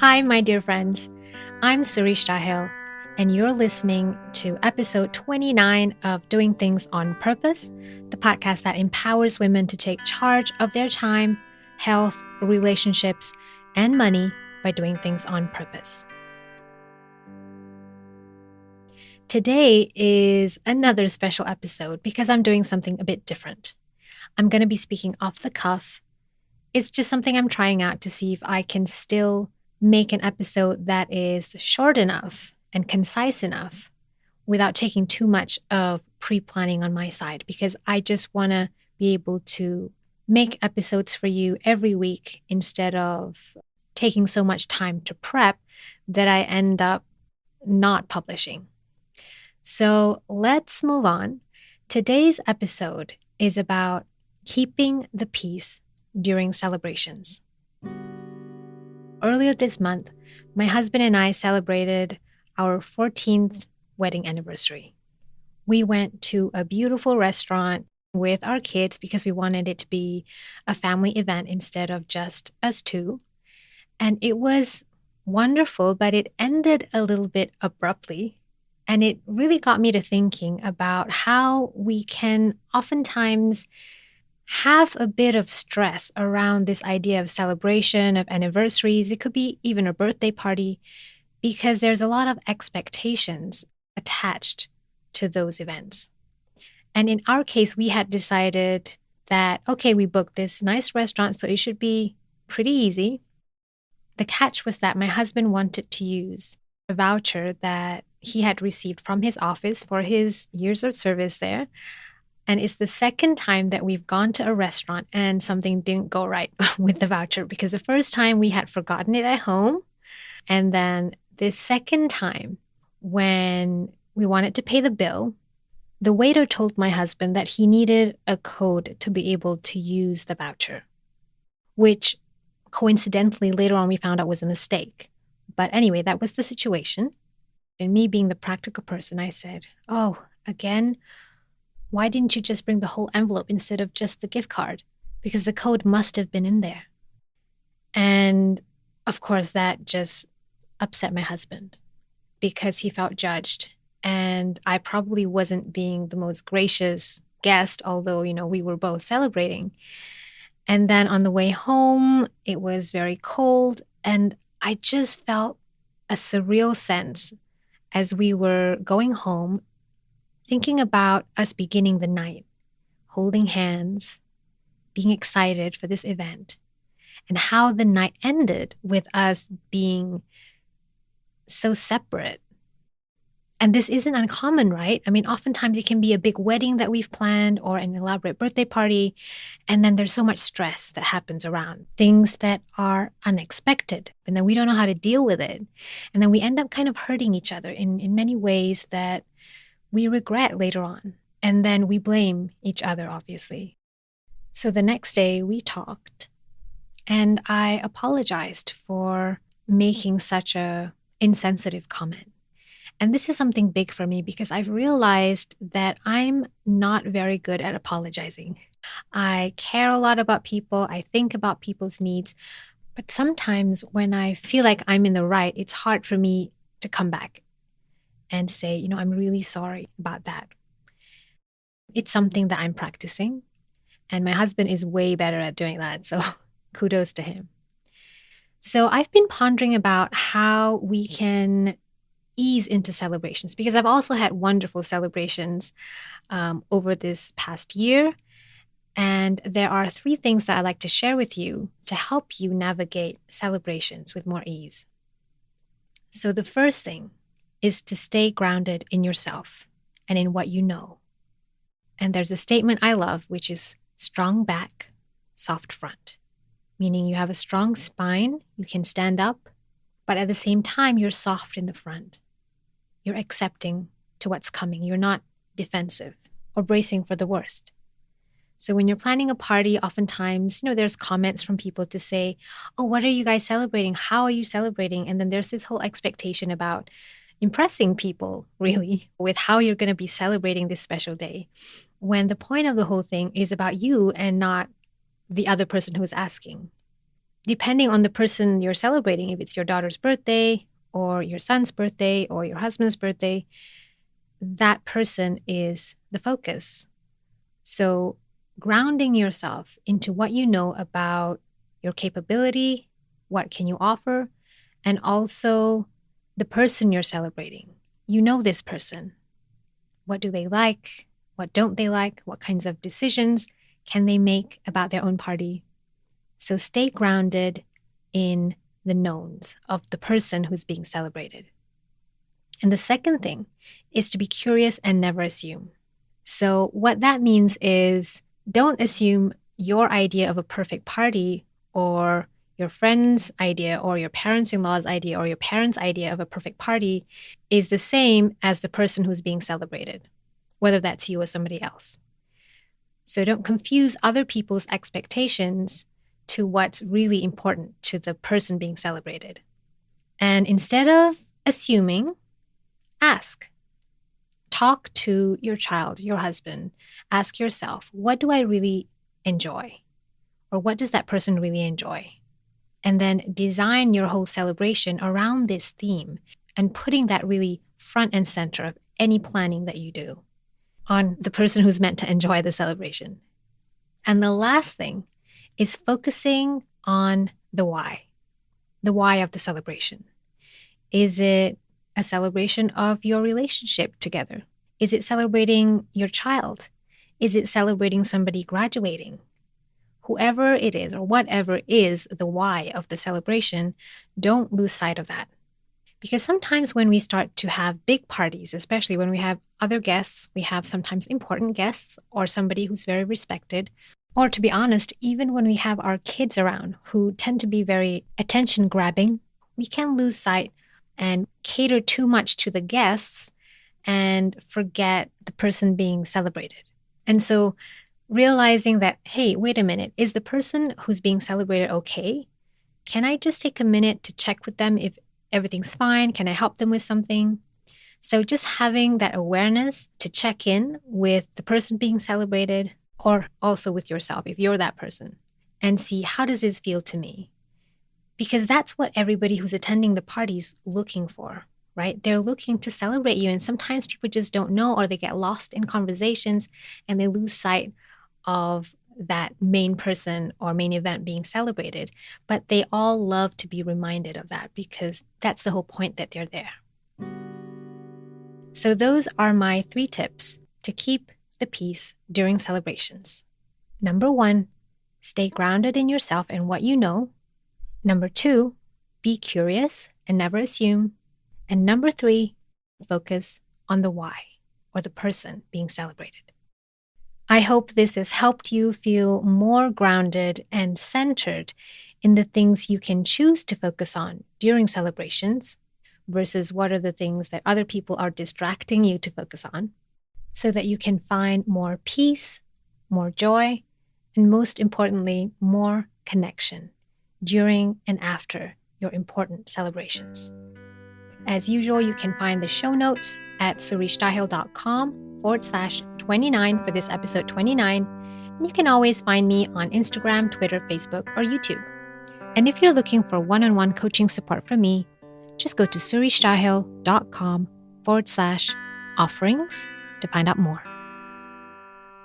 Hi, my dear friends. I'm suristahel, and you're listening to episode 29 of Doing Things on Purpose, the podcast that empowers women to take charge of their time, health, relationships, and money by doing things on purpose. Today is another special episode because I'm doing something a bit different. I'm going to be speaking off the cuff. It's just something I'm trying out to see if I can still make an episode that is short enough and concise enough without taking too much of pre planning on my side, because I just want to be able to make episodes for you every week instead of taking so much time to prep that I end up not publishing. So let's move on. Today's episode is about keeping the peace during celebrations. Earlier this month, my husband and I celebrated our 14th wedding anniversary. We went to a beautiful restaurant with our kids because we wanted it to be a family event instead of just us two. And it was wonderful, but it ended a little bit abruptly. And it really got me to thinking about how we can oftentimes have a bit of stress around this idea of celebration, of anniversaries. It could be even a birthday party, because there's a lot of expectations attached to those events. And in our case, we had decided that, okay, we booked this nice restaurant, so it should be pretty easy. The catch was that my husband wanted to use a voucher that he had received from his office for his years of service there. And it's the second time that we've gone to a restaurant and something didn't go right with the voucher, because the first time we had forgotten it at home. And then the second time, when we wanted to pay the bill, the waiter told my husband that he needed a code to be able to use the voucher, which coincidentally later on we found out was a mistake. But anyway, that was the situation. And me being the practical person, I said, "Oh, again? Why didn't you just bring the whole envelope instead of just the gift card? Because the code must have been in there." And of course, that just upset my husband because he felt judged. And I probably wasn't being the most gracious guest, although, we were both celebrating. And then on the way home, it was very cold. And I just felt a surreal sense as we were going home, thinking about us beginning the night, holding hands, being excited for this event, and how the night ended with us being so separate. And this isn't uncommon, right? I mean, oftentimes it can be a big wedding that we've planned or an elaborate birthday party, and then there's so much stress that happens around things that are unexpected, and then we don't know how to deal with it. And then we end up kind of hurting each other in many ways that we regret later on. And then we blame each other, obviously. So the next day we talked, and I apologized for making such a insensitive comment. And this is something big for me because I've realized that I'm not very good at apologizing. I care a lot about people, I think about people's needs, but sometimes when I feel like I'm in the right, it's hard for me to come back and say, I'm really sorry about that. It's something that I'm practicing, and my husband is way better at doing that. So kudos to him. So I've been pondering about how we can ease into celebrations, because I've also had wonderful celebrations over this past year. And there are 3 things that I'd like to share with you to help you navigate celebrations with more ease. So the first thing is to stay grounded in yourself and in what you know. And there's a statement I love, which is strong back, soft front, meaning you have a strong spine, you can stand up, but at the same time, you're soft in the front. You're accepting to what's coming. You're not defensive or bracing for the worst. So when you're planning a party, oftentimes, there's comments from people to say, "Oh, what are you guys celebrating? How are you celebrating?" And then there's this whole expectation about impressing people, really, with how you're going to be celebrating this special day, when the point of the whole thing is about you and not the other person who's asking. depending on the person you're celebrating, if it's your daughter's birthday or your son's birthday or your husband's birthday, that person is the focus. So grounding yourself into what you know about your capability, what can you offer, and also the person you're celebrating. You know this person. What do they like? What don't they like? What kinds of decisions can they make about their own party? So stay grounded in the knowns of the person who's being celebrated. And the second thing is to be curious and never assume. So what that means is don't assume your idea of a perfect party or your friend's idea or your parents-in-law's idea or your parents' idea of a perfect party is the same as the person who's being celebrated, whether that's you or somebody else. So don't confuse other people's expectations to what's really important to the person being celebrated. And instead of assuming, ask. Talk to your child, your husband. Ask yourself, what do I really enjoy? Or what does that person really enjoy? And then design your whole celebration around this theme and putting that really front and center of any planning that you do on the person who's meant to enjoy the celebration. And the last thing is focusing on the why of the celebration. Is it a celebration of your relationship together? Is it celebrating your child? Is it celebrating somebody graduating? Whoever it is or whatever is the why of the celebration, don't lose sight of that. Because sometimes when we start to have big parties, especially when we have other guests, we have sometimes important guests or somebody who's very respected, or to be honest, even when we have our kids around who tend to be very attention grabbing, we can lose sight and cater too much to the guests and forget the person being celebrated. And so realizing that, hey, wait a minute, is the person who's being celebrated okay? Can I just take a minute to check with them if everything's fine? Can I help them with something? So just having that awareness to check in with the person being celebrated or also with yourself if you're that person and see, how does this feel to me? Because that's what everybody who's attending the party's looking for, right? They're looking to celebrate you. And sometimes people just don't know, or they get lost in conversations and they lose sight of that main person or main event being celebrated. But they all love to be reminded of that because that's the whole point that they're there. So those are my 3 tips to keep the peace during celebrations. Number 1, stay grounded in yourself and what you know. Number 2, be curious and never assume. And number 3, focus on the why or the person being celebrated. I hope this has helped you feel more grounded and centered in the things you can choose to focus on during celebrations versus what are the things that other people are distracting you to focus on, so that you can find more peace, more joy, and most importantly, more connection during and after your important celebrations. As usual, you can find the show notes at suristahel.com/29 for this episode 29. And you can always find me on Instagram, Twitter, Facebook, or YouTube. And if you're looking for one-on-one coaching support from me, just go to suristahel.com/offerings to find out more.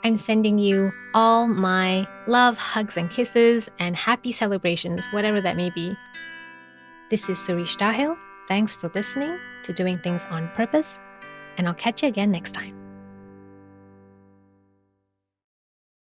I'm sending you all my love, hugs, and kisses, and happy celebrations, whatever that may be. This is Suristahel. Thanks for listening to Doing Things on Purpose, and I'll catch you again next time.